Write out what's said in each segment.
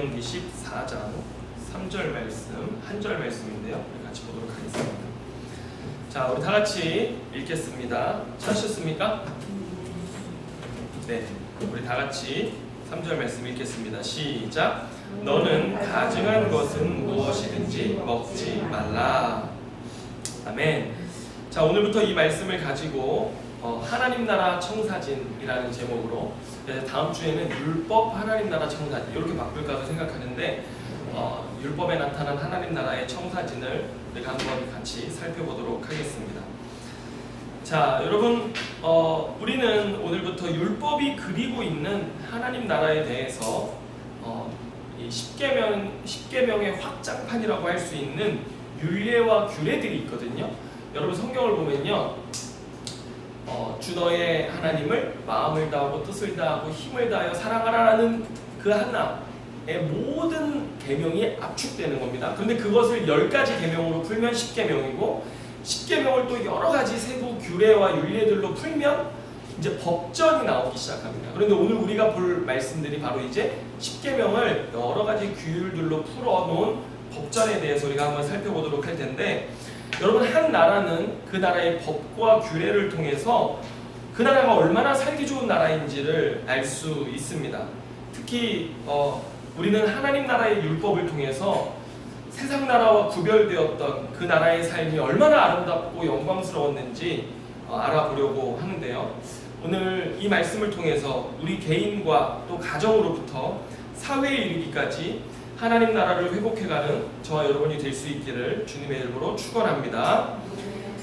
신명기 14장 3절 말씀, 한 절 말씀인데요. 우리 같이 보도록 하겠습니다. 자, 우리 다 같이 읽겠습니다. 찾으셨습니까? 네, 우리 다 같이 3절 말씀 읽겠습니다. 시작. 너는 가증한 것은 무엇이든지 먹지 말라. 아멘. 자, 오늘부터 이 말씀을 가지고 하나님 나라 청사진이라는 제목으로 다음 주에는 율법 하나님 나라 청사진 이렇게 바꿀까도 생각하는데 율법에 나타난 하나님 나라의 청사진을 우리가 한번 같이 살펴보도록 하겠습니다. 자, 여러분, 우리는 오늘부터 율법이 그리고 있는 하나님 나라에 대해서 이 10계명의 확장판이라고 할 수 있는 율례와 규례들이 있거든요. 여러분 성경을 보면요, 주 너의 하나님을 마음을 다하고 뜻을 다하고 힘을 다하여 사랑하라는 그 하나의 모든 계명이 압축되는 겁니다. 그런데 그것을 10가지 계명으로 풀면 10계명이고 10계명을 또 여러 가지 세부 규례와 율례들로 풀면 이제 법전이 나오기 시작합니다. 그런데 오늘 우리가 볼 말씀들이 바로 이제 10계명을 여러 가지 규율들로 풀어놓은 법전에 대해서 우리가 한번 살펴보도록 할 텐데, 여러분, 한 나라는 그 나라의 법과 규례를 통해서 그 나라가 얼마나 살기 좋은 나라인지를 알 수 있습니다. 특히 우리는 하나님 나라의 율법을 통해서 세상 나라와 구별되었던 그 나라의 삶이 얼마나 아름답고 영광스러웠는지 알아보려고 하는데요. 오늘 이 말씀을 통해서 우리 개인과 또 가정으로부터 사회에 이르기까지 하나님 나라를 회복해가는 저와 여러분이 될 수 있기를 주님의 이름으로 축원합니다.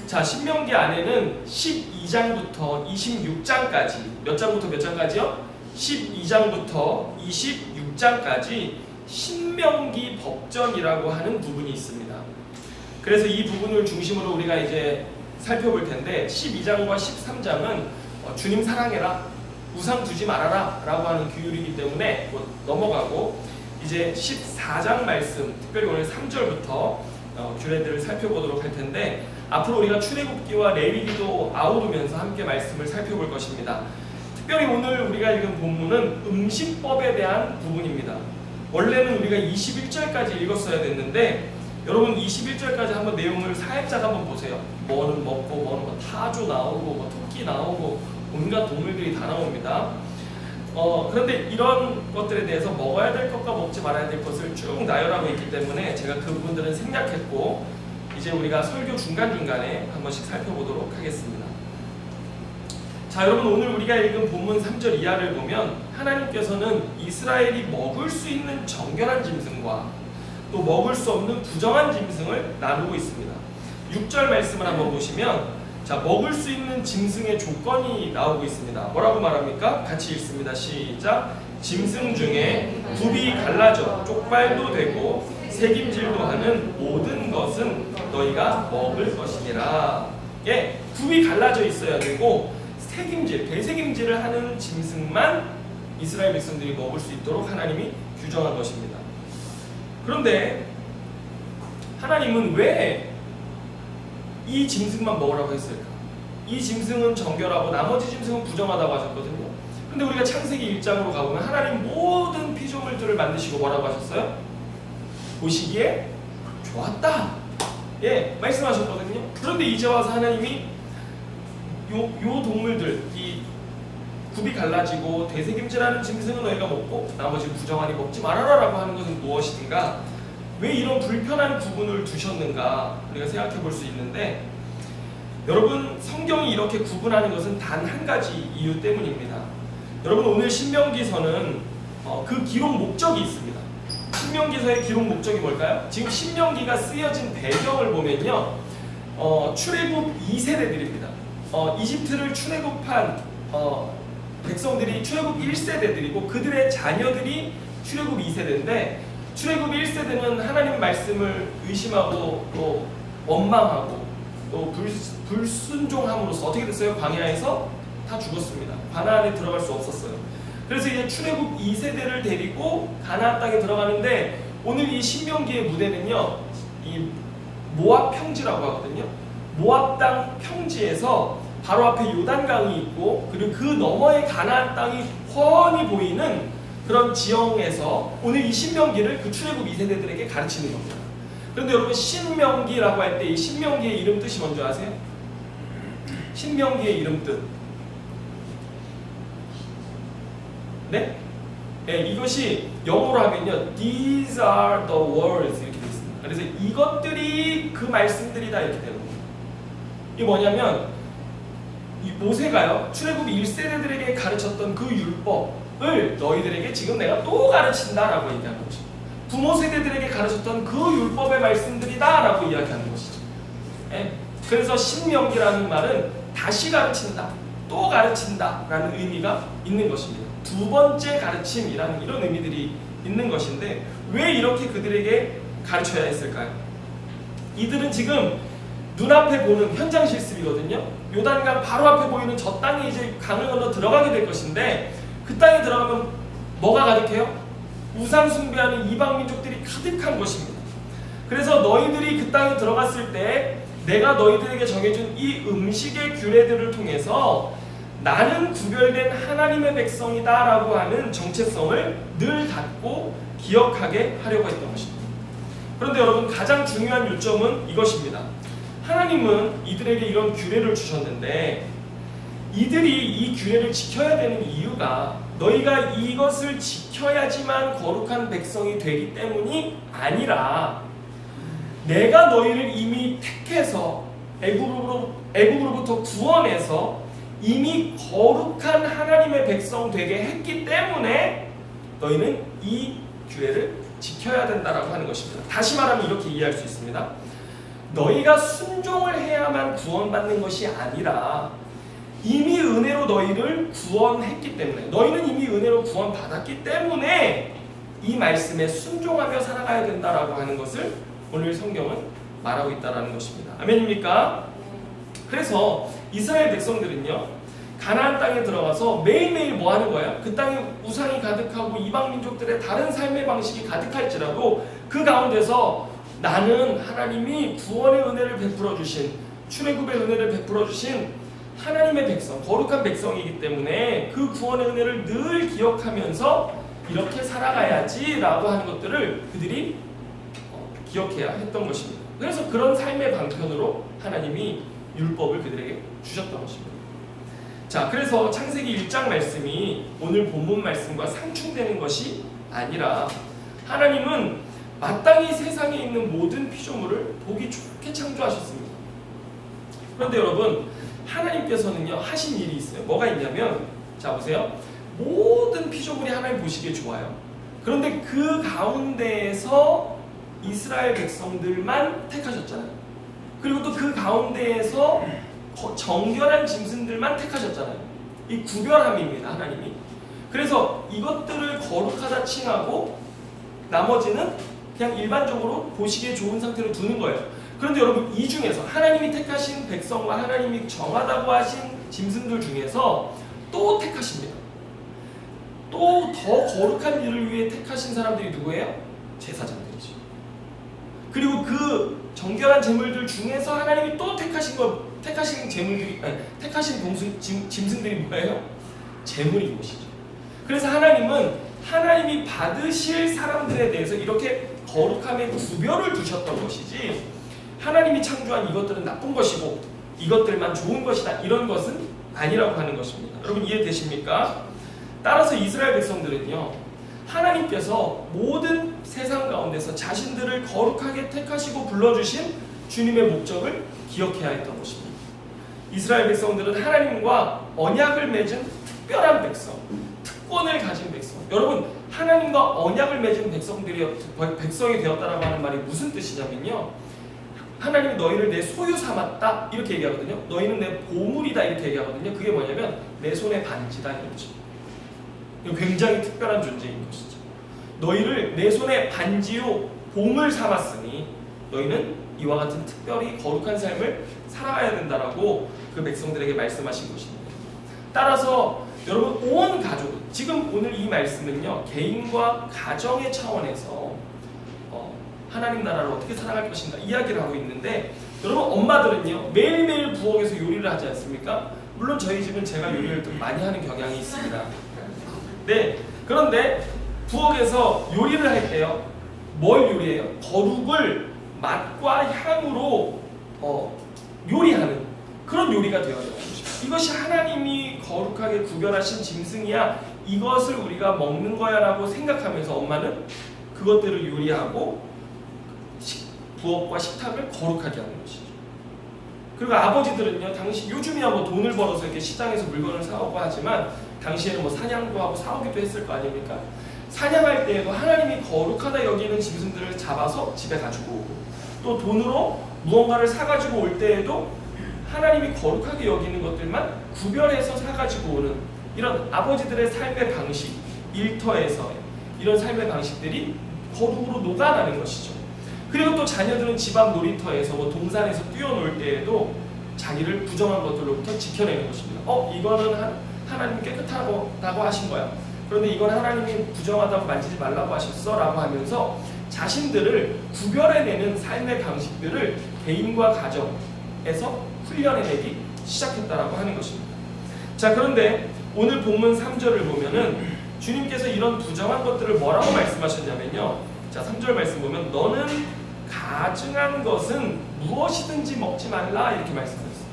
자, 신명기 안에는 12장부터 26장까지, 몇 장부터 몇 장까지요? 12장부터 26장까지 신명기 법전이라고 하는 부분이 있습니다. 그래서 이 부분을 중심으로 우리가 이제 살펴볼 텐데, 12장과 13장은 주님 사랑해라, 우상 두지 말아라 라고 하는 규율이기 때문에 넘어가고, 이제 14장 말씀, 특별히 오늘 3절부터 규례들을 살펴보도록 할 텐데, 앞으로 우리가 출애굽기와 레위기도 아우르면서 함께 말씀을 살펴볼 것입니다. 특별히 오늘 우리가 읽은 본문은 음식법에 대한 부분입니다. 원래는 우리가 21절까지 읽었어야 됐는데, 여러분 21절까지 한번 내용을 살짝 한번 보세요. 뭐는 먹고 뭐는 뭐 타조 나오고 뭐 토끼 나오고 온갖 동물들이 다 나옵니다. 그런데 이런 것들에 대해서 먹어야 될 것과 먹지 말아야 될 것을 쭉 나열하고 있기 때문에 제가 그 부분들은 생략했고, 이제 우리가 설교 중간중간에 한 번씩 살펴보도록 하겠습니다. 자, 여러분, 오늘 우리가 읽은 본문 3절 이하를 보면 하나님께서는 이스라엘이 먹을 수 있는 정결한 짐승과 또 먹을 수 없는 부정한 짐승을 나누고 있습니다. 6절 말씀을 한번 보시면, 자, 먹을 수 있는 짐승의 조건이 나오고 있습니다. 뭐라고 말합니까? 같이 읽습니다. 시작. 짐승 중에 굽이 갈라져 쪽발도 되고 새김질도 하는 모든 것은 너희가 먹을 것이니라. 예, 굽이 갈라져 있어야 되고 대새김질을 하는 짐승만 이스라엘 백성들이 먹을 수 있도록 하나님이 규정한 것입니다. 그런데 하나님은 왜 이 짐승만 먹으라고 했을까? 이 짐승은 정결하고 나머지 짐승은 부정하다고 하셨거든요. 근데 우리가 창세기 1장으로 가보면 하나님 모든 피조물들을 만드시고 뭐라고 하셨어요? 보시기에 좋았다. 예, 말씀하셨거든요. 그런데 이제 와서 하나님이 요 동물들, 이 굽이 갈라지고 대새김질하는 짐승은 너희가 먹고 나머지 부정하니 먹지 말아라 라고 하는 것은 무엇인가? 왜 이런 불편한 구분을 두셨는가 우리가 생각해 볼 수 있는데, 여러분, 성경이 이렇게 구분하는 것은 단 한 가지 이유 때문입니다. 여러분, 오늘 신명기서는 그 기록 목적이 있습니다. 신명기서의 기록 목적이 뭘까요? 지금 신명기가 쓰여진 배경을 보면요, 출애굽 2세대들입니다. 이집트를 출애굽한 백성들이 출애굽 1세대들이고 그들의 자녀들이 출애굽 2세대인데, 출애굽 1세대는 하나님 말씀을 의심하고 또 원망하고 또 불순종함으로써 어떻게 됐어요? 광야에서 다 죽었습니다. 가나안에 들어갈 수 없었어요. 그래서 이제 출애굽 2세대를 데리고 가나안 땅에 들어가는데, 오늘 이 신명기의 무대는요, 이 모압 평지라고 하거든요. 모압 땅 평지에서 바로 앞에 요단강이 있고, 그리고 그 너머에 가나안 땅이 훤히 보이는 그런 지형에서 오늘 이 신명기를 그 출애굽 2세대들에게 가르치는 겁니다. 그런데 여러분 신명기라고 할 때 이 신명기의 이름 뜻이 뭔지 아세요? 신명기의 이름 뜻. 네? 네, 이것이 영어로 하면요, These are the words 이렇게 되어 있습니다. 그래서 이것들이 그 말씀들이다 이렇게 되는 겁니다. 이게 뭐냐면 이 모세가요 출애굽 1세대들에게 가르쳤던 그 율법을 너희들에게 지금 내가 또 가르친다라고 얘기하는 것이죠. 부모 세대들에게 가르쳤던 그 율법의 말씀들이다라고 이야기하는 것이죠. 네? 그래서 신명기라는 말은 다시 가르친다, 또 가르친다라는 의미가 있는 것입니다. 두 번째 가르침이라는 이런 의미들이 있는 것인데 왜 이렇게 그들에게 가르쳐야 했을까요? 이들은 지금 눈앞에 보는 현장 실습이거든요. 요단강 바로 앞에 보이는 저 땅에 이제 강을 건너 들어가게 될 것인데 그 땅에 들어가면 뭐가 가득해요? 우상 숭배하는 이방 민족들이 가득한 것입니다. 그래서 너희들이 그 땅에 들어갔을 때 내가 너희들에게 정해준 이 음식의 규례들을 통해서 나는 구별된 하나님의 백성이다 라고 하는 정체성을 늘 갖고 기억하게 하려고 했던 것입니다. 그런데 여러분 가장 중요한 요점은 이것입니다. 하나님은 이들에게 이런 규례를 주셨는데 이들이 이 규례를 지켜야 되는 이유가 너희가 이것을 지켜야지만 거룩한 백성이 되기 때문이 아니라 내가 너희를 이미 택해서 애국으로부터 구원해서 이미 거룩한 하나님의 백성 되게 했기 때문에 너희는 이 규례를 지켜야 된다라고 하는 것입니다. 다시 말하면 이렇게 이해할 수 있습니다. 너희가 순종을 해야만 구원받는 것이 아니라 이미 은혜로 너희를 구원했기 때문에 너희는 이미 은혜로 구원받았기 때문에 이 말씀에 순종하며 살아가야 된다라고 하는 것을 오늘 성경은 말하고 있다라는 것입니다. 아멘입니까? 그래서 이스라엘 백성들은요 가나안 땅에 들어가서 매일매일 뭐 하는 거야? 그 땅에 우상이 가득하고 이방 민족들의 다른 삶의 방식이 가득할지라도 그 가운데서 나는 하나님이 구원의 은혜를 베풀어 주신 출애굽의 은혜를 베풀어 주신 하나님의 백성, 거룩한 백성이기 때문에 그 구원의 은혜를 늘 기억하면서 이렇게 살아가야지라고 하는 것들을 그들이 기억해야 했던 것입니다. 그래서 그런 삶의 방편으로 하나님이 율법을 그들에게 주셨던 것입니다. 자, 그래서 창세기 1장 말씀이 오늘 본문 말씀과 상충되는 것이 아니라 하나님은 마땅히 세상에 있는 모든 피조물을 보기 좋게 창조하셨습니다. 그런데 여러분 하나님께서는요 하신 일이 있어요. 뭐가 있냐면 자 보세요. 모든 피조물이 하나님 보시기에 좋아요. 그런데 그 가운데에서 이스라엘 백성들만 택하셨잖아요. 그리고 또 그 가운데에서 정결한 짐승들만 택하셨잖아요. 이 구별함입니다, 하나님이. 그래서 이것들을 거룩하다 칭하고 나머지는 그냥 일반적으로 보시기에 좋은 상태로 두는 거예요. 그런데 여러분 이 중에서 하나님이 택하신 백성과 하나님이 정하다고 하신 짐승들 중에서 또 택하십니다. 또 더 거룩한 일을 위해 택하신 사람들이 누구예요? 제사장들이죠. 그리고 그 정결한 제물들 중에서 하나님이 또 택하신 제물들이 택하신 짐승들이 뭐예요? 제물인 것이죠. 그래서 하나님은 하나님이 받으실 사람들에 대해서 이렇게 거룩함의 구별을 두셨던 것이지 하나님이 창조한 이것들은 나쁜 것이고 이것들만 좋은 것이다 이런 것은 아니라고 하는 것입니다. 여러분 이해되십니까? 따라서 이스라엘 백성들은요 하나님께서 모든 세상 가운데서 자신들을 거룩하게 택하시고 불러주신 주님의 목적을 기억해야 했던 것입니다. 이스라엘 백성들은 하나님과 언약을 맺은 특별한 백성, 특권을 가진 백성. 여러분 하나님과 언약을 맺은 백성이 되었다라고 하는 말이 무슨 뜻이냐면요 하나님이 너희를 내 소유 삼았다 이렇게 얘기하거든요. 너희는 내 보물이다 이렇게 얘기하거든요. 그게 뭐냐면 내 손의 반지다 이거죠. 굉장히 특별한 존재인 것이죠. 너희를 내 손의 반지요 보물 삼았으니 너희는 이와 같은 특별히 거룩한 삶을 살아가야 된다라고 그 백성들에게 말씀하신 것입니다. 따라서 여러분 온 가족, 지금 오늘 이 말씀은요 개인과 가정의 차원에서 하나님 나라를 어떻게 살아갈 것인가 이야기를 하고 있는데 여러분 엄마들은요 매일매일 부엌에서 요리를 하지 않습니까? 물론 저희 집은 제가 요리를 좀 많이 하는 경향이 있습니다. 네, 그런데 부엌에서 요리를 할 때요. 뭘 요리해요? 거룩을 맛과 향으로 요리하는 그런 요리가 되어야 돼요. 이것이 하나님이 거룩하게 구별하신 짐승이야. 이것을 우리가 먹는 거야 라고 생각하면서 엄마는 그것들을 요리하고 부엌과 식탁을 거룩하게 하는 것이죠. 그리고 아버지들은요, 당시 요즘이야 뭐 돈을 벌어서 이렇게 시장에서 물건을 사오고 하지만 당시에는 뭐 사냥도 하고 사오기도 했을 거 아닙니까? 사냥할 때에도 하나님이 거룩하다 여기는 짐승들을 잡아서 집에 가지고 오고, 또 돈으로 무언가를 사가지고 올 때에도 하나님이 거룩하게 여기는 것들만 구별해서 사가지고 오는 이런 아버지들의 삶의 방식, 일터에서 이런 삶의 방식들이 거룩으로 녹아나는 것이죠. 그리고 또 자녀들은 집 앞 놀이터에서 뭐 동산에서 뛰어놀 때에도 자기를 부정한 것들로부터 지켜내는 것입니다. 이거는 하나님 깨끗하다고 하신 거야. 그런데 이건 하나님이 부정하다고 만지지 말라고 하셨어 라고 하면서 자신들을 구별해내는 삶의 방식들을 개인과 가정에서 훈련해내기 시작했다라고 하는 것입니다. 자, 그런데 오늘 본문 3절을 보면은 주님께서 이런 부정한 것들을 뭐라고 말씀하셨냐면요. 자, 3절 말씀 보면 너는 가증한 것은 무엇이든지 먹지 말라 이렇게 말씀하셨어요.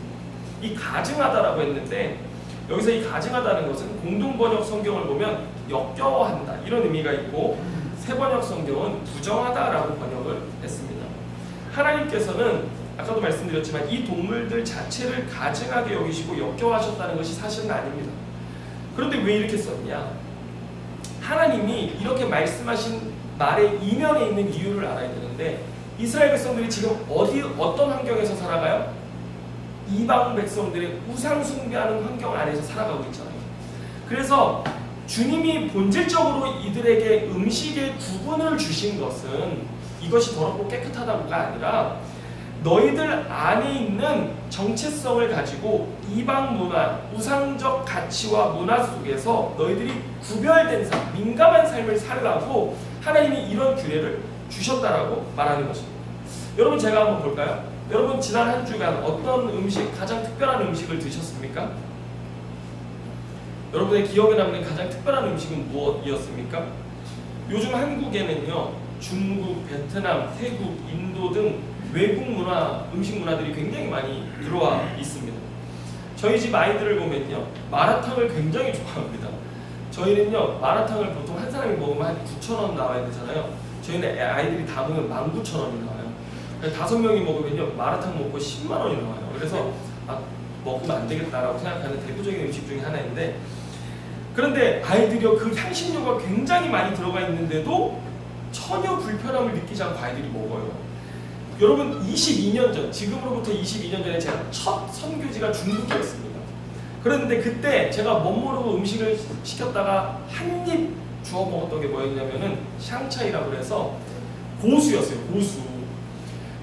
이 가증하다라고 했는데 여기서 이 가증하다는 것은 공동번역 성경을 보면 역겨워한다 이런 의미가 있고 새번역 성경은 부정하다라고 번역을 했습니다. 하나님께서는 아까도 말씀드렸지만 이 동물들 자체를 가증하게 여기시고 역겨워하셨다는 것이 사실은 아닙니다. 그런데 왜 이렇게 썼냐? 하나님이 이렇게 말씀하신 말의 이면에 있는 이유를 알아야 되는데 이스라엘 백성들이 지금 어떤 환경에서 살아가요? 이방 백성들의 우상 숭배하는 환경 안에서 살아가고 있잖아요. 그래서 주님이 본질적으로 이들에게 음식의 구분을 주신 것은 이것이 더럽고 깨끗하다고가 아니라 너희들 안에 있는 정체성을 가지고 이방 문화, 우상적 가치와 문화 속에서 너희들이 구별된 삶, 민감한 삶을 살라고 하나님이 이런 규례를 주셨다라고 말하는 것입니다. 여러분 제가 한번 볼까요? 여러분 지난 한 주간 어떤 음식, 가장 특별한 음식을 드셨습니까? 여러분의 기억에 남는 가장 특별한 음식은 무엇이었습니까? 요즘 한국에는요, 중국, 베트남, 태국, 인도 등 외국 문화, 음식 문화들이 굉장히 많이 들어와 있습니다. 저희 집 아이들을 보면요, 마라탕을 굉장히 좋아합니다. 저희는요, 마라탕을 보통 한 사람이 먹으면 한 9,000원 나와야 되잖아요. 저희는 아이들이 다 먹으면 19,000원이 나와요. 5명이 먹으면요, 마라탕 먹고 10만 원이 나와요. 그래서 먹으면 안 되겠다라고 생각하는 대표적인 음식 중에 하나인데, 그런데 아이들이요, 그 향신료가 굉장히 많이 들어가 있는데도 전혀 불편함을 느끼지 않고 아이들이 먹어요. 여러분 22년 전, 지금으로부터 22년 전에 제가 첫 선교지가 중국이었습니다. 그런데 그때 제가 멋모르고 음식을 시켰다가 한 입 주워 먹었던 게 뭐였냐면은 샹차이라고 해서 고수였어요. 고수.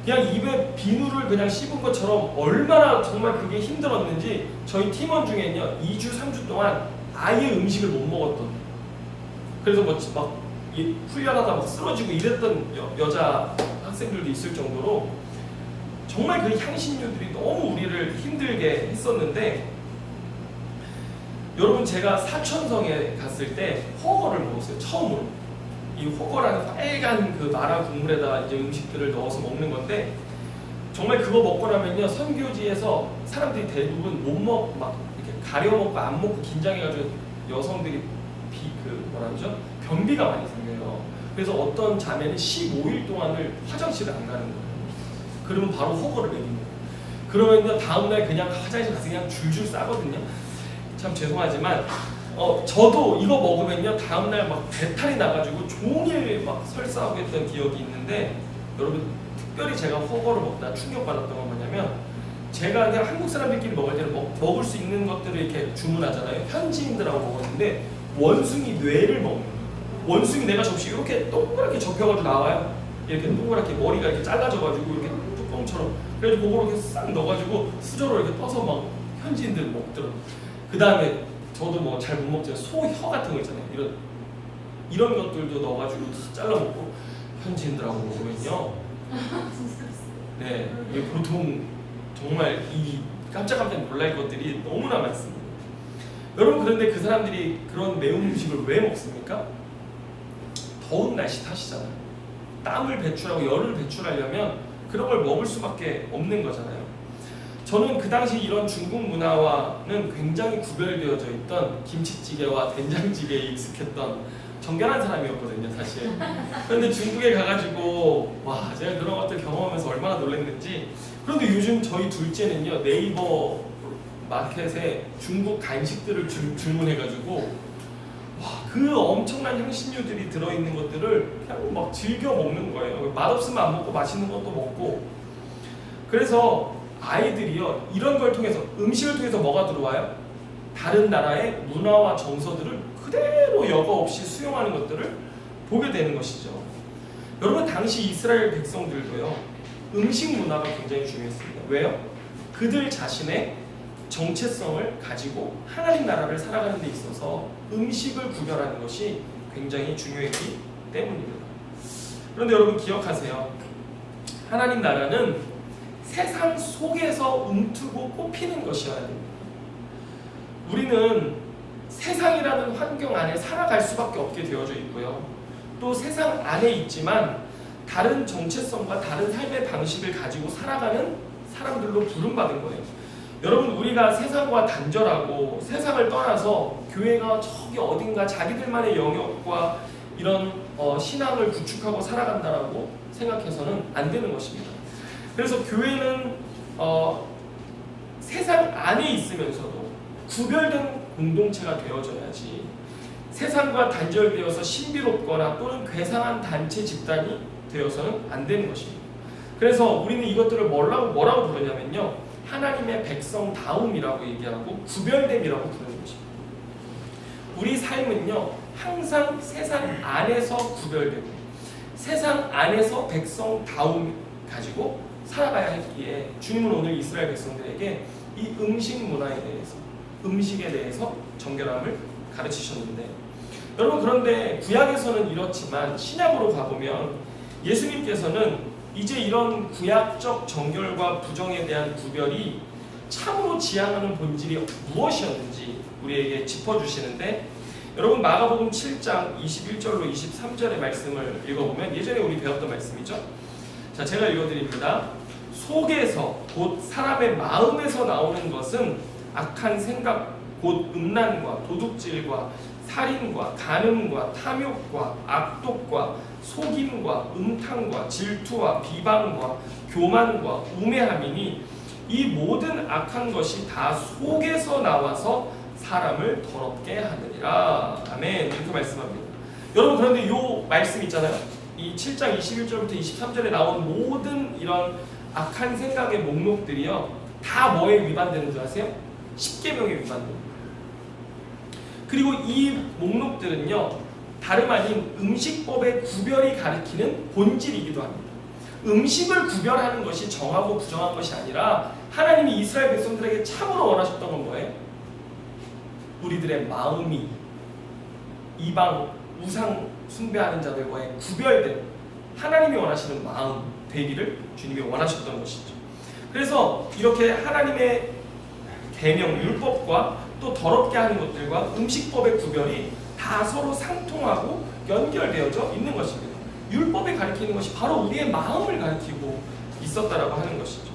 그냥 입에 비누를 그냥 씹은 것처럼 얼마나 정말 그게 힘들었는지 저희 팀원 중에는요 2주 3주 동안 아예 음식을 못 먹었던, 그래서 막 훈련하다 막 쓰러지고 이랬던 여자 학생들도 있을 정도로 정말 그 향신료들이 너무 우리를 힘들게 했었는데, 여러분 제가 사천성에 갔을 때 허거를 먹었어요. 처음으로. 이 허거라는 빨간 그 마라 국물에다 이제 음식들을 넣어서 먹는 건데, 정말 그거 먹고 나면요 선교지에서 사람들이 대부분 못 먹고 막 이렇게 가려 먹고 안 먹고 긴장해가지고 여성들이 뭐라 그러죠? 변비가 많이 생겨요. 그래서 어떤 자매는 15일 동안을 화장실을 안 가는 거예요. 그러면 바로 허거를 내는 거예요. 그러면 다음날 그냥 화장실 가서 그냥 줄줄 싸거든요. 참 죄송하지만 저도 이거 먹으면요 다음날 막 배탈이 나가지고 종일 막 설사하고 했던 기억이 있는데, 여러분 특별히 제가 허거를 먹다 충격받았던 건 뭐냐면, 제가 그냥 한국 사람들끼리 먹을 때는 먹을 수 있는 것들을 이렇게 주문하잖아요. 현지인들하고 먹었는데 원숭이 뇌를 먹는 거예요. 원숭이 뇌가 접시 이렇게 동그랗게 접혀가지고 나와요. 이렇게 동그랗게 머리가 이렇게 잘라져가지고 이렇게 뚜껑처럼. 그래서 그거를 이렇게 싹 넣어가지고 수저로 이렇게 떠서 막 현지인들 먹더라고요. 그 다음에 저도 뭐 잘 못 먹지만 소혀 같은 거 있잖아요. 이런 것들도 넣어가지고 잘라 먹고 현지인들하고 먹으면요. 네, 이게 보통 정말 이 깜짝깜짝 놀랄 것들이 너무나 많습니다. 여러분 그런데 그 사람들이 그런 매운 음식을 왜 먹습니까? 더운 날씨 탓이잖아요. 땀을 배출하고 열을 배출하려면 그런 걸 먹을 수밖에 없는 거잖아요. 저는 그 당시 이런 중국 문화와는 굉장히 구별되어져 있던 김치찌개와 된장찌개에 익숙했던 정결한 사람이었거든요, 사실. 그런데 중국에 가가지고 와, 제가 그런 것들 경험하면서 얼마나 놀랐는지. 그런데 요즘 저희 둘째는요, 네이버 마켓에 중국 간식들을 주문해가지고 와, 그 엄청난 향신료들이 들어있는 것들을 그냥 막 즐겨 먹는 거예요. 맛없으면 안 먹고 맛있는 것도 먹고. 그래서 아이들이요, 이런 걸 통해서, 음식을 통해서 뭐가 들어와요? 다른 나라의 문화와 정서들을 그대로 여과 없이 수용하는 것들을 보게 되는 것이죠. 여러분, 당시 이스라엘 백성들도요, 음식 문화가 굉장히 중요했습니다. 왜요? 그들 자신의 정체성을 가지고 하나님 나라를 살아가는 데 있어서 음식을 구별하는 것이 굉장히 중요했기 때문입니다. 그런데 여러분 기억하세요. 하나님 나라는 세상 속에서 움트고 꽃피는 것이어야 됩니다. 우리는 세상이라는 환경 안에 살아갈 수밖에 없게 되어져 있고요. 또 세상 안에 있지만 다른 정체성과 다른 삶의 방식을 가지고 살아가는 사람들로 부름받은 거예요. 여러분, 우리가 세상과 단절하고 세상을 떠나서 교회가 저기 어딘가 자기들만의 영역과 이런 신앙을 구축하고 살아간다라고 생각해서는 안 되는 것입니다. 그래서 교회는 세상 안에 있으면서도 구별된 공동체가 되어져야지 세상과 단절되어서 신비롭거나 또는 괴상한 단체 집단이 되어서는 안 되는 것입니다. 그래서 우리는 이것들을 뭐라고 부르냐면요, 하나님의 백성다움이라고 얘기하고 구별됨이라고 부르는 것입니다. 우리 삶은요, 항상 세상 안에서 구별되고 세상 안에서 백성다움 가지고 살아가야 했기에 주님은 오늘 이스라엘 백성들에게 이 음식 문화에 대해서, 음식에 대해서 정결함을 가르치셨는데, 여러분, 그런데 구약에서는 이렇지만 신약으로 가보면 예수님께서는 이제 이런 구약적 정결과 부정에 대한 구별이 참으로 지향하는 본질이 무엇이었는지 우리에게 짚어주시는데, 여러분 마가복음 7장 21절로 23절의 말씀을 읽어보면 예전에 우리 배웠던 말씀이죠. 자, 제가 읽어드립니다. 속에서 곧 사람의 마음에서 나오는 것은 악한 생각 곧 음란과 도둑질과 살인과 간음과 탐욕과 악독과 속임과 음탕과 질투와 비방과 교만과 우매함이니 이 모든 악한 것이 다 속에서 나와서 사람을 더럽게 하느니라. 아멘. 이렇게 말씀합니다. 여러분, 그런데 이 말씀 있잖아요. 이 7장 21절부터 23절에 나온 모든 이런 악한 생각의 목록들이요, 다 뭐에 위반되는 줄 아세요? 십계명에 위반됩니다. 그리고 이 목록들은요, 다름 아닌 음식법의 구별이 가리키는 본질이기도 합니다. 음식을 구별하는 것이 정하고 부정한 것이 아니라 하나님이 이스라엘 백성들에게 참으로 원하셨던 건 뭐예요? 우리들의 마음이 이방 우상 숭배하는 자들과의 구별된 하나님이 원하시는 마음 되기를 주님이 원하셨던 것이죠. 그래서 이렇게 하나님의 계명 율법과 또 더럽게 하는 것들과 음식법의 구별이 다 서로 상통하고 연결되어져 있는 것입니다. 율법이 가리키는 것이 바로 우리의 마음을 가리키고 있었다라고 하는 것이죠.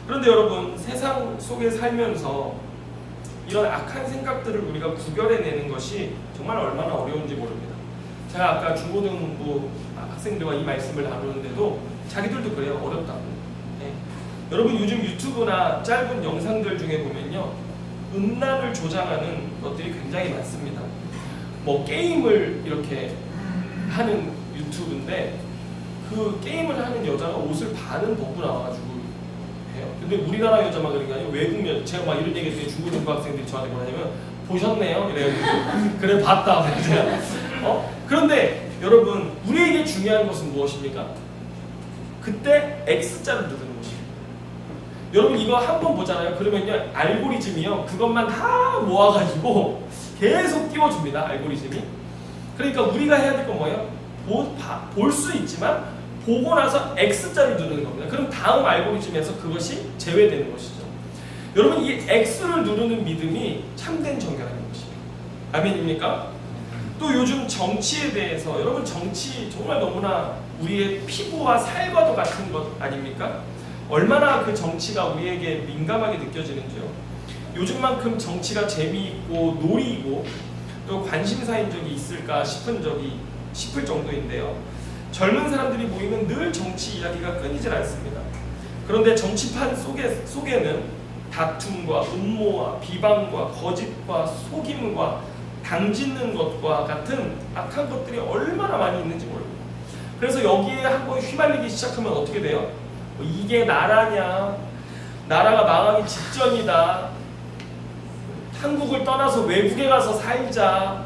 그런데 여러분, 세상 속에 살면서 이런 악한 생각들을 우리가 구별해내는 것이 정말 얼마나 어려운지 모릅니다. 제가 아까 중고등부 학생들과 이 말씀을 나누는데도 자기들도 그래요. 어렵다고. 네. 여러분, 요즘 유튜브나 짧은 영상들 중에 보면요, 음란을 조장하는 것들이 굉장히 많습니다. 뭐 게임을 이렇게 하는 유튜브인데 그 게임을 하는 여자가 옷을 반은 벗고 나와가지고 해요. 근데 우리나라 여자만 그런 게 아니고 외국 여자, 제가 막 이런 얘기했더니 중고등부 학생들이 저한테 뭐냐면 보셨네요? 이래가지고 그래 봤다. 그런데 여러분, 우리에게 중요한 것은 무엇입니까? 그때 X자를 누르는 것입니다. 여러분, 이거 한번 보잖아요. 그러면요, 알고리즘이요, 그것만 다 모아가지고 계속 띄워줍니다. 알고리즘이. 그러니까 우리가 해야 될 건 뭐예요? 볼 수 있지만 보고 나서 X자를 누르는 겁니다. 그럼 다음 알고리즘에서 그것이 제외되는 것이죠. 여러분, 이 X를 누르는 믿음이 참된 정결함인 것입니다. 아멘입니까? 또 요즘 정치에 대해서 여러분 정치 정말 너무나 우리의 피부와 살과도 같은 것 아닙니까? 얼마나 그 정치가 우리에게 민감하게 느껴지는지요. 요즘만큼 정치가 재미있고 놀이이고 또 관심사인 적이 있을까 싶을 정도인데요. 젊은 사람들이 모이면 늘 정치 이야기가 끊이질 않습니다. 그런데 정치판 속에는 다툼과 음모와 비방과 거짓과 속임과 당짓는 것과 같은 악한 것들이 얼마나 많이 있는지 모릅니다. 그래서 여기에 한번 휘말리기 시작하면 어떻게 돼요? 이게 나라냐? 나라가 망하기 직전이다. 한국을 떠나서 외국에 가서 살자.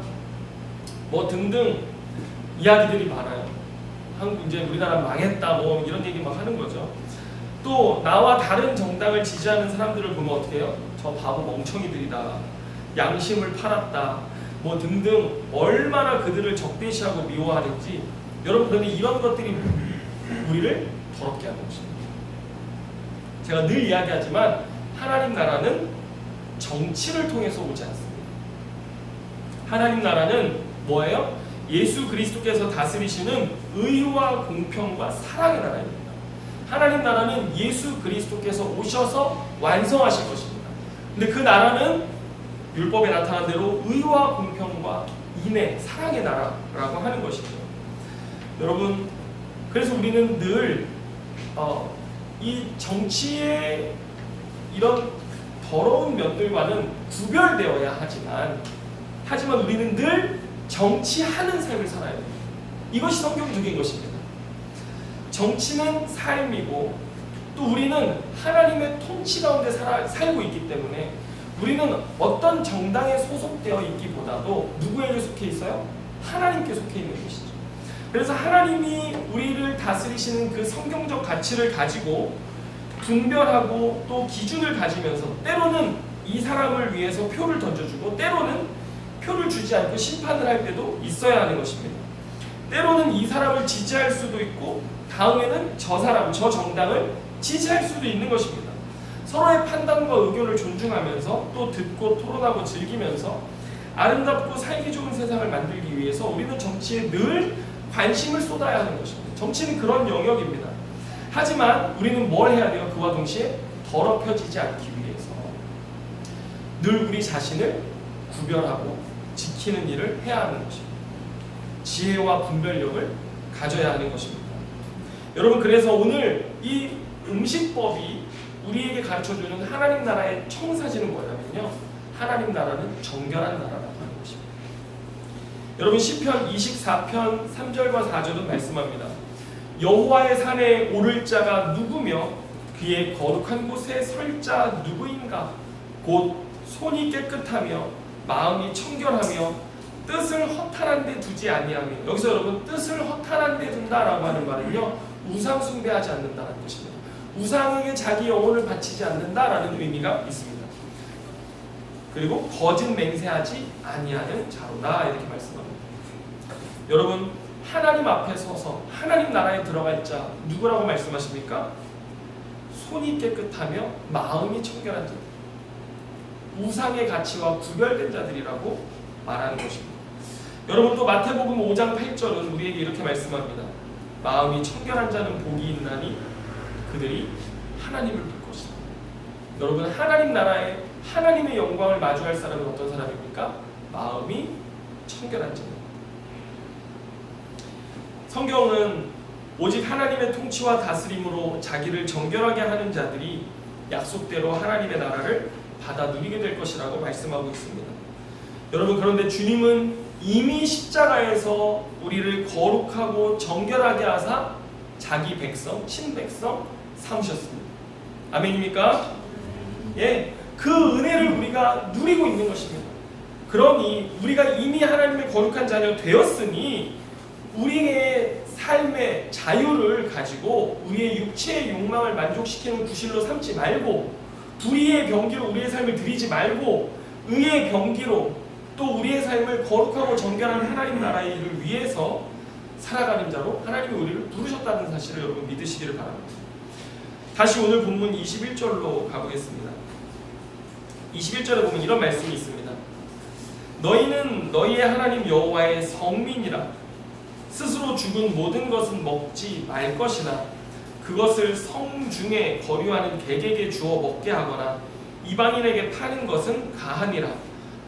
뭐 등등 이야기들이 많아요. 이제 우리나라 망했다. 뭐 이런 얘기 막 하는 거죠. 또 나와 다른 정당을 지지하는 사람들을 보면 어떻게 해요? 저 바보 멍청이들이다. 양심을 팔았다. 뭐 등등 얼마나 그들을 적대시하고 미워하는지 여러분 그런데 이런 것들이 우리를 더럽게 하는 것입니다. 제가 늘 이야기하지만 하나님 나라는 정치를 통해서 오지 않습니다. 하나님 나라는 뭐예요? 예수 그리스도께서 다스리시는 의와 공평과 사랑의 나라입니다. 하나님 나라는 예수 그리스도께서 오셔서 완성하실 것입니다. 근데 그 나라는 율법에 나타난 대로 의와 공평과 인애, 사랑의 나라라고 하는 것이죠. 여러분, 그래서 우리는 늘 이 정치의 이런 더러운 면들과는 구별되어야 하지만 우리는 늘 정치하는 삶을 살아야 됩니다. 이것이 성경적인 것입니다. 정치는 삶이고 또 우리는 하나님의 통치 가운데 살고 있기 때문에 우리는 어떤 정당에 소속되어 있기보다도 누구에게 속해 있어요? 하나님께 속해 있는 것이죠. 그래서 하나님이 우리를 다스리시는 그 성경적 가치를 가지고 분별하고 또 기준을 가지면서 때로는 이 사람을 위해서 표를 던져주고 때로는 표를 주지 않고 심판을 할 때도 있어야 하는 것입니다. 때로는 이 사람을 지지할 수도 있고 다음에는 저 정당을 지지할 수도 있는 것입니다. 서로의 판단과 의견을 존중하면서 또 듣고 토론하고 즐기면서 아름답고 살기 좋은 세상을 만들기 위해서 우리는 정치에 늘 관심을 쏟아야 하는 것입니다. 정치는 그런 영역입니다. 하지만 우리는 뭘 해야 돼요? 그와 동시에 더럽혀지지 않기 위해서 늘 우리 자신을 구별하고 지키는 일을 해야 하는 것입니다. 지혜와 분별력을 가져야 하는 것입니다. 여러분 그래서 오늘 이 음식법이 우리에게 가르쳐주는 하나님 나라의 청사진은 뭐냐면요. 하나님 나라는 정결한 나라라고 하는 것입니다. 여러분 시편 24편 3절과 4절은 말씀합니다. 여호와의 산에 오를 자가 누구며 그의 거룩한 곳에 설 자 누구인가? 곧 손이 깨끗하며 마음이 청결하며 뜻을 허탄한 데 두지 아니하며. 여기서 여러분 뜻을 허탄한 데 둔다라고 하는 말은요. 우상 숭배하지 않는다는 것입니다. 우상에게 자기 영혼을 바치지 않는다라는 의미가 있습니다. 그리고 거짓 맹세하지 아니하는 자로다 이렇게 말씀합니다. 여러분 하나님 앞에 서서 하나님 나라에 들어갈 자 누구라고 말씀하십니까? 손이 깨끗하며 마음이 청결한 자들, 우상의 가치와 구별된 자들이라고 말하는 것입니다. 여러분 또 마태복음 5장 8절은 우리에게 이렇게 말씀합니다. 마음이 청결한 자는 복이 있나니 그들이 하나님을 볼 것이다. 여러분 하나님 나라에 하나님의 영광을 마주할 사람은 어떤 사람입니까? 마음이 청결한 자입니다. 성경은 오직 하나님의 통치와 다스림으로 자기를 정결하게 하는 자들이 약속대로 하나님의 나라를 받아 누리게 될 것이라고 말씀하고 있습니다. 여러분 그런데 주님은 이미 십자가에서 우리를 거룩하고 정결하게 하사 자기 백성, 친백성 삼으셨습니다. 아멘입니까? 예, 그 은혜를 우리가 누리고 있는 것입니다. 그러니 우리가 이미 하나님의 거룩한 자녀 되었으니 우리의 삶의 자유를 가지고 우리의 육체의 욕망을 만족시키는 구실로 삼지 말고 불의의 병기로 우리의 삶을 드리지 말고 의의 병기로 또 우리의 삶을 거룩하고 정결한 하나님 나라의 일을 위해서 살아가는 자로 하나님이 우리를 부르셨다는 사실을 여러분 믿으시기를 바랍니다. 다시 오늘 본문 21절로 가보겠습니다. 21절에 보면 이런 말씀이 있습니다. 너희는 너희의 하나님 여호와의 성민이라. 스스로 죽은 모든 것은 먹지 말 것이나 그것을 성중에 거류하는 객에게 주어 먹게 하거나 이방인에게 파는 것은 가하니라.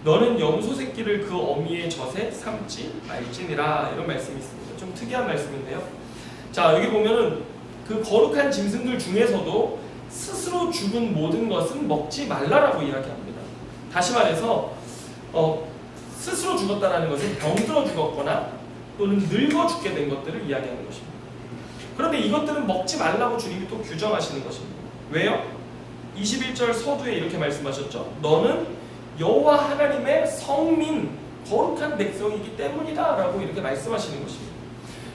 너는 염소 새끼를 그 어미의 젖에 삼지 말지니라. 이런 말씀이 있습니다. 좀 특이한 말씀인데요. 자, 여기 보면은 그 거룩한 짐승들 중에서도 스스로 죽은 모든 것은 먹지 말라라고 이야기합니다. 다시 말해서 스스로 죽었다는 것은 병들어 죽었거나 또는 늙어 죽게 된 것들을 이야기하는 것입니다. 그런데 이것들은 먹지 말라고 주님이 또 규정하시는 것입니다. 왜요? 21절 서두에 이렇게 말씀하셨죠. 너는 여호와 하나님의 성민, 거룩한 백성이기 때문이다 라고 이렇게 말씀하시는 것입니다.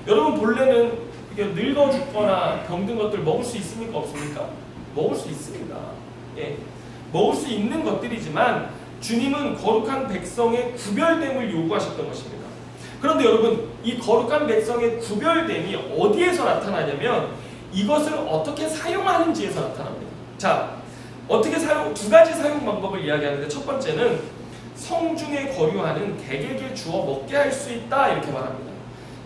여러분, 본래는 늙어 죽거나 병든 것들 먹을 수 있습니까? 없습니까? 먹을 수 있습니다. 예, 먹을 수 있는 것들이지만 주님은 거룩한 백성의 구별됨을 요구하셨던 것입니다. 그런데 여러분, 이 거룩한 백성의 구별됨이 어디에서 나타나냐면 이것을 어떻게 사용하는지에서 나타납니다. 자, 어떻게 두 가지 사용 방법을 이야기하는데, 첫 번째는 성중에 거류하는 객에게 주어 먹게 할 수 있다 이렇게 말합니다.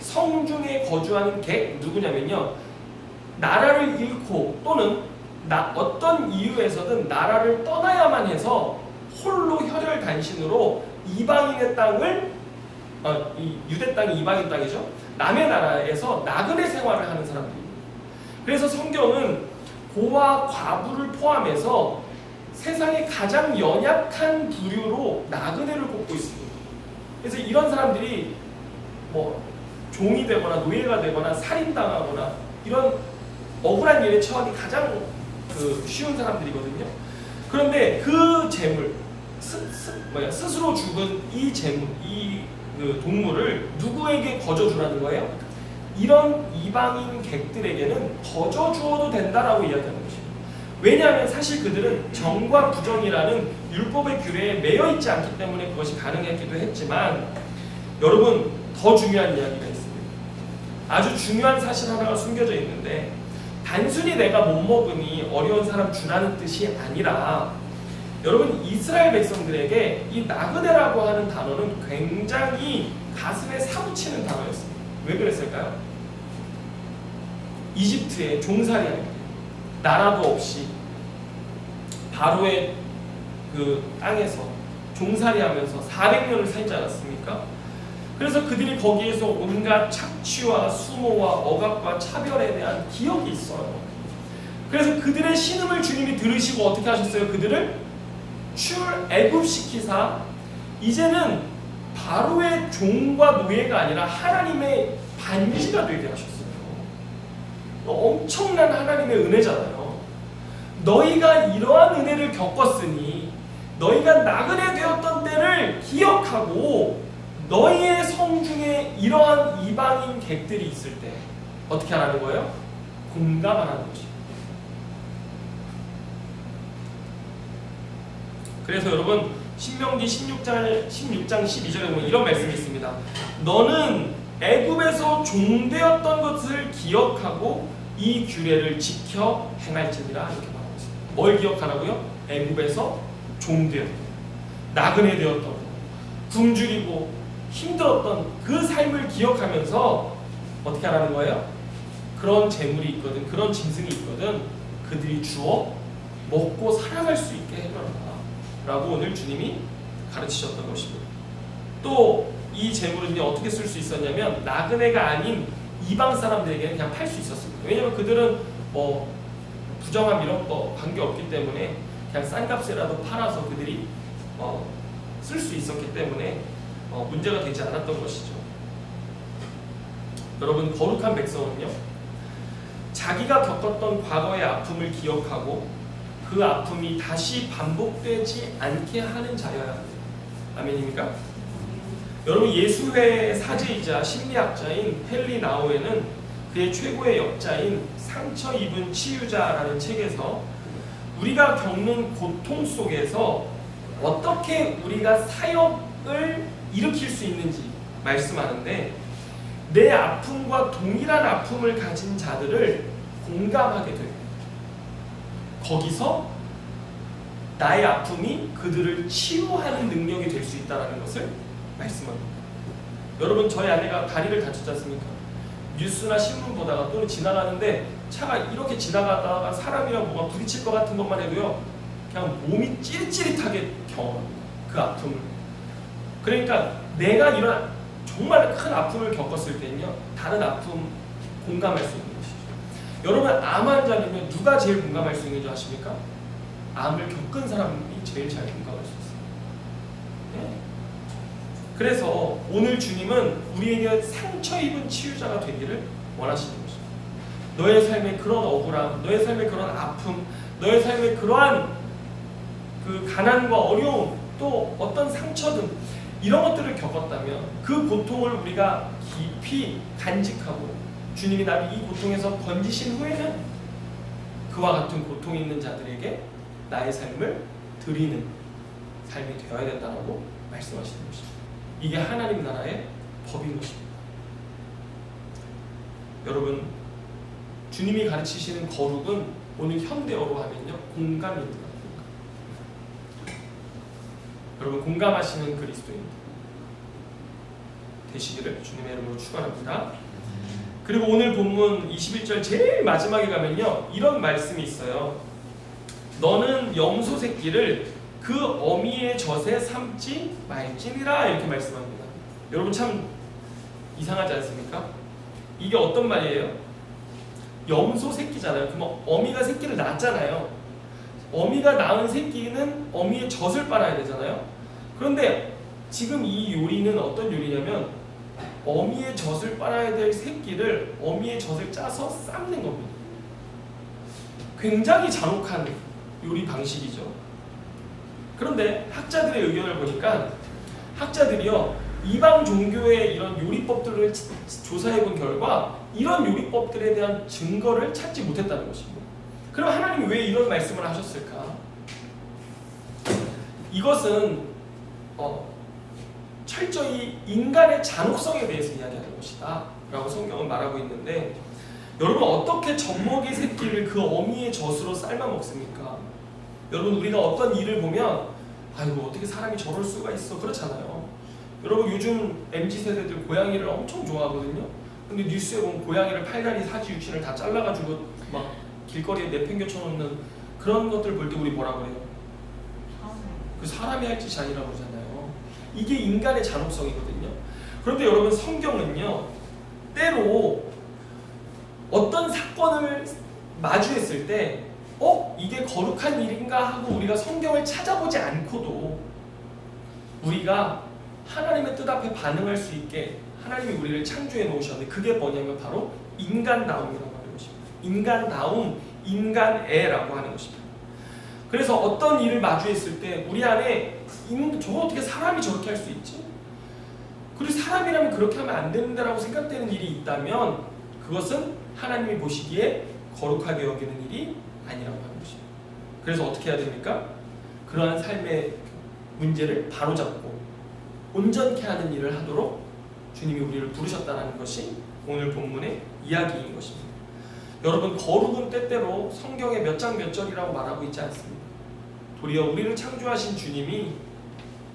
성중에 거주하는 객 누구냐면요, 나라를 잃고 또는 어떤 이유에서든 나라를 떠나야만 해서 홀로 혈혈단신으로 이방인의 땅을 이 유대 땅이 이방인 땅이죠. 남의 나라에서 나그네 생활을 하는 사람들입니다. 그래서 성경은 고아 과부를 포함해서 세상의 가장 연약한 부류로 나그네를 꼽고 있습니다. 그래서 이런 사람들이 종이 되거나 노예가 되거나 살인당하거나 이런 억울한 일에 처하기 가장 쉬운 사람들이거든요. 그런데 그 재물, 스스로 죽은 이 재물, 그 동물을 누구에게 거저주라는 거예요? 이런 이방인 객들에게는 거저주어도 된다라고 이야기하는 것입니다. 왜냐하면 사실 그들은 정과 부정이라는 율법의 규례에 매여 있지 않기 때문에 그것이 가능했기도 했지만, 여러분, 더 중요한 이야기가 있습니다. 아주 중요한 사실 하나가 숨겨져 있는데, 단순히 내가 못 먹으니 어려운 사람 주라는 뜻이 아니라, 여러분, 이스라엘 백성들에게 이 나그네라고 하는 단어는 굉장히 가슴에 사무치는 단어였습니다. 왜 그랬을까요? 이집트에 종살이할 때 나라도 없이 바로의 그 땅에서 종살이하면서 400년을 살지 않았습니까? 그래서 그들이 거기에서 온갖 착취와 수모와 억압과 차별에 대한 기억이 있어요. 그래서 그들의 신음을 주님이 들으시고 어떻게 하셨어요? 그들을 출애굽시키사 이제는 바로의 종과 노예가 아니라 하나님의 반지가 되게 하셨어요. 엄청난 하나님의 은혜잖아요. 너희가 이러한 은혜를 겪었으니 너희가 나그네 되었던 때를 기억하고 너희의 성중에 이러한 이방인 객들이 있을 때 어떻게 하라는 거예요? 공감하라는 것입니다. 그래서 여러분, 신명기 16장 12절에 보면 이런 말씀이 있습니다. 너는 애굽에서 종되었던 것을 기억하고 이 규례를 지켜 행할지니라 이렇게 말하고 있습니다. 뭘 기억하라고요? 애굽에서 종되었던, 나그네 되었던, 굶주리고 힘들었던 그 삶을 기억하면서 어떻게 하라는 거예요? 그런 재물이 있거든, 그런 짐승이 있거든, 그들이 주어 먹고 살아갈 수 있게 해줘라 라고 오늘 주님이 가르치셨던 것입니다. 또 이 재물은요, 어떻게 쓸 수 있었냐면 나그네가 아닌 이방 사람들에게는 그냥 팔 수 있었습니다. 왜냐하면 그들은 부정함 이런 거 관계없기 때문에 그냥 싼 값에라도 팔아서 그들이 쓸 수 있었기 때문에 문제가 되지 않았던 것이죠. 여러분, 거룩한 백성은요, 자기가 겪었던 과거의 아픔을 기억하고 그 아픔이 다시 반복되지 않게 하는 자여야 합니다. 아멘입니까? 여러분, 예수회의 사제이자 심리학자인 헨리 나우에는 그의 최고의 역자인 상처 입은 치유자라는 책에서 우리가 겪는 고통 속에서 어떻게 우리가 사역을 일으킬 수 있는지 말씀하는데, 내 아픔과 동일한 아픔을 가진 자들을 공감하게 됩니다. 거기서 나의 아픔이 그들을 치유하는 능력이 될 수 있다는 것을 말씀합니다. 여러분, 저희 아내가 다리를 다쳤지 않습니까? 뉴스나 신문 보다가 또는 지나가는데 차가 이렇게 지나가다가 사람이랑 뭐가 부딪힐 것 같은 것만 해도요, 그냥 몸이 찌릿찌릿하게 경험합니다. 그 아픔을. 그러니까 내가 이런 정말 큰 아픔을 겪었을 때는요, 다른 아픔 공감할 수 있는 것이죠. 여러분, 암 환자는요, 누가 제일 공감할 수 있는 줄 아십니까? 암을 겪은 사람이 제일 잘 공감할 수 있어요. 네. 그래서 오늘 주님은 우리에게 상처 입은 치유자가 되기를 원하시는 것입니다. 너의 삶에 그런 억울함, 너의 삶에 그런 아픔, 너의 삶에 그러한 그 가난과 어려움, 또 어떤 상처든 이런 것들을 겪었다면 그 고통을 우리가 깊이 간직하고 주님이 나를 이 고통에서 건지신 후에는 그와 같은 고통이 있는 자들에게 나의 삶을 드리는 삶이 되어야 된다고 말씀하시는 것입니다. 이게 하나님 나라의 법인 것입니다. 여러분, 주님이 가르치시는 거룩은 오늘 현대어로 하면요, 공감입니다. 여러분, 공감하시는 그리스도인 되시기를 주님의 이름으로 축원합니다. 그리고 오늘 본문 21절 제일 마지막에 가면요, 이런 말씀이 있어요. 너는 염소 새끼를 그 어미의 젖에 삼지 말지니라, 이렇게 말씀합니다. 여러분, 참 이상하지 않습니까? 이게 어떤 말이에요? 염소 새끼잖아요. 그럼 어미가 새끼를 낳았잖아요. 어미가 낳은 새끼는 어미의 젖을 빨아야 되잖아요. 그런데 지금 이 요리는 어떤 요리냐면 어미의 젖을 빨아야 될 새끼를 어미의 젖을 짜서 삶는 겁니다. 굉장히 잔혹한 요리 방식이죠. 그런데 학자들의 의견을 보니까 학자들이요, 이방 종교의 이런 요리법들을 조사해 본 결과 이런 요리법들에 대한 증거를 찾지 못했다는 것입니다. 그럼 하나님이 왜 이런 말씀을 하셨을까? 이것은 철저히 인간의 잔혹성에 대해서 이야기하는 것이다 라고 성경은 말하고 있는데, 여러분, 어떻게 젖먹이 새끼를 그 어미의 젖으로 삶아 먹습니까? 여러분, 우리가 어떤 일을 보면 아이고, 어떻게 사람이 저럴 수가 있어, 그렇잖아요. 여러분, 요즘 MZ세대들 고양이를 엄청 좋아하거든요. 근데 뉴스에 보면 고양이를 팔다리, 사지, 육신을 다 잘라가지고 막 길거리에 내팽겨쳐 놓는 그런 것들 볼 때 우리 뭐라 그래요? 그 사람이 할 짓이 아니라고 그러잖아요. 이게 인간의 잔혹성이거든요. 그런데 여러분, 성경은요, 때로 어떤 사건을 마주했을 때 이게 거룩한 일인가 하고 우리가 성경을 찾아보지 않고도 우리가 하나님의 뜻 앞에 반응할 수 있게 하나님이 우리를 창조해 놓으셨는데, 그게 뭐냐면 바로 인간다움이라고 하는 것입니다. 인간다움, 인간애라고 하는 것입니다. 그래서 어떤 일을 마주했을 때 우리 안에 저거 어떻게 사람이 저렇게 할 수 있지? 그리고 사람이라면 그렇게 하면 안 되는데라고 생각되는 일이 있다면 그것은 하나님이 보시기에 거룩하게 여기는 일이 아니라고 하는 것입니다. 그래서 어떻게 해야 됩니까? 그러한 삶의 문제를 바로잡고 온전케 하는 일을 하도록 주님이 우리를 부르셨다는 것이 오늘 본문의 이야기인 것입니다. 여러분, 거룩은 때때로 성경의 몇 장 몇 절이라고 말하고 있지 않습니다. 도리어 우리를 창조하신 주님이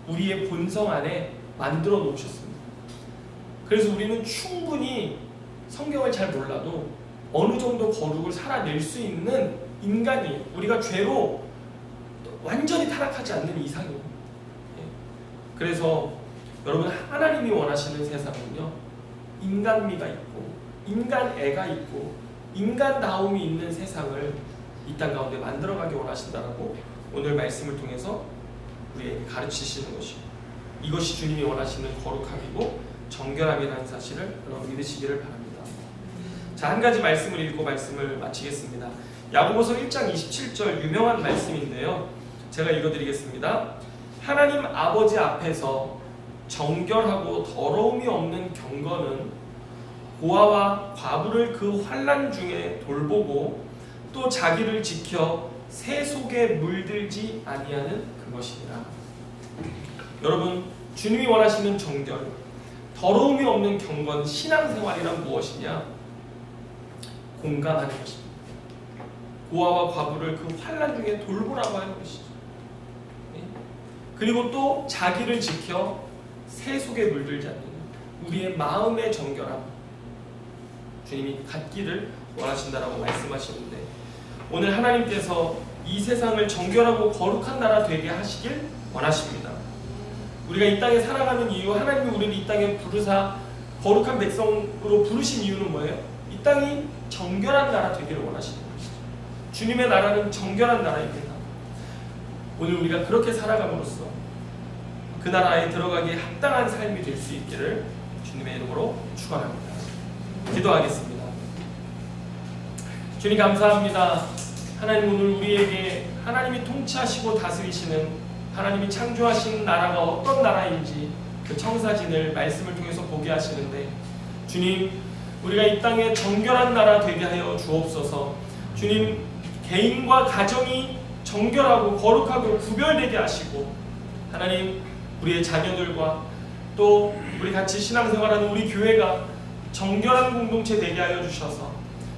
우리의 본성 안에 만들어 놓으셨습니다. 그래서 우리는 충분히 성경을 잘 몰라도 어느 정도 거룩을 살아낼 수 있는 인간이에요. 우리가 죄로 완전히 타락하지 않는 이상이에요. 그래서 여러분, 하나님이 원하시는 세상은요, 인간미가 있고 인간애가 있고 인간다움이 있는 세상을 이 땅 가운데 만들어가기 원하신다라고 오늘 말씀을 통해서 우리에게 가르치시는 것이고, 이것이 주님이 원하시는 거룩함이고 정결함이라는 사실을 여러분 믿으시기를 바랍니다. 자, 한 가지 말씀을 읽고 말씀을 마치겠습니다. 야고보서 1장 27절 유명한 말씀인데요, 제가 읽어드리겠습니다. 하나님 아버지 앞에서 정결하고 더러움이 없는 경건은 고아와 과부를 그 환난 중에 돌보고 또 자기를 지켜 새 속에 물들지 아니하는 그것이니라. 여러분, 주님이 원하시는 정결, 더러움이 없는 경건, 신앙생활이란 무엇이냐? 공감하는 것입니다. 고아와 과부를 그 환난 중에 돌보라고 하는 것이죠. 그리고 또 자기를 지켜 새 속에 물들지 않는 우리의 마음의 정결함 주님이 갖기를 원하신다라고 말씀하시는데, 오늘 하나님께서 이 세상을 정결하고 거룩한 나라 되게 하시길 원하십니다. 우리가 이 땅에 살아가는 이유, 하나님이 우리를 이 땅에 부르사 거룩한 백성으로 부르신 이유는 뭐예요? 이 땅이 정결한 나라 되기를 원하시는 것이죠. 주님의 나라는 정결한 나라입니다. 오늘 우리가 그렇게 살아감으로써 그 나라에 들어가기에 합당한 삶이 될 수 있기를 주님의 이름으로 축원합니다. 기도하겠습니다. 주님 감사합니다. 하나님, 오늘 우리에게 하나님이 통치하시고 다스리시는, 하나님이 창조하신 나라가 어떤 나라인지 그 청사진을 말씀을 통해서 보게 하시는데, 주님, 우리가 이 땅에 정결한 나라 되게 하여 주옵소서. 주님, 개인과 가정이 정결하고 거룩하고 구별되게 하시고, 하나님, 우리의 자녀들과 또 우리 같이 신앙생활하는 우리 교회가 정결한 공동체 되게 하여 주셔서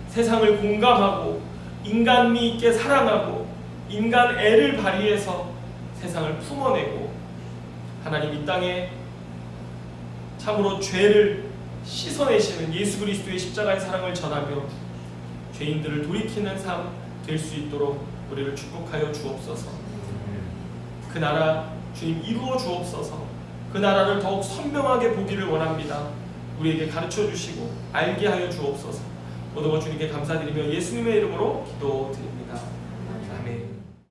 세상을 공감하고 인간미 있게 사랑하고 인간 애를 발휘해서 세상을 품어내고, 하나님 이 땅에 참으로 죄를 씻어내시는 예수 그리스도의 십자가의 사랑을 전하며 죄인들을 돌이키는 삶 될 수 있도록 우리를 축복하여 주옵소서. 그 나라 주님 이루어 주옵소서. 그 나라를 더욱 선명하게 보기를 원합니다. 우리에게 가르쳐 주시고 알게 하여 주옵소서. 모든 것 주님께 감사드리며 예수님의 이름으로 기도드립니다.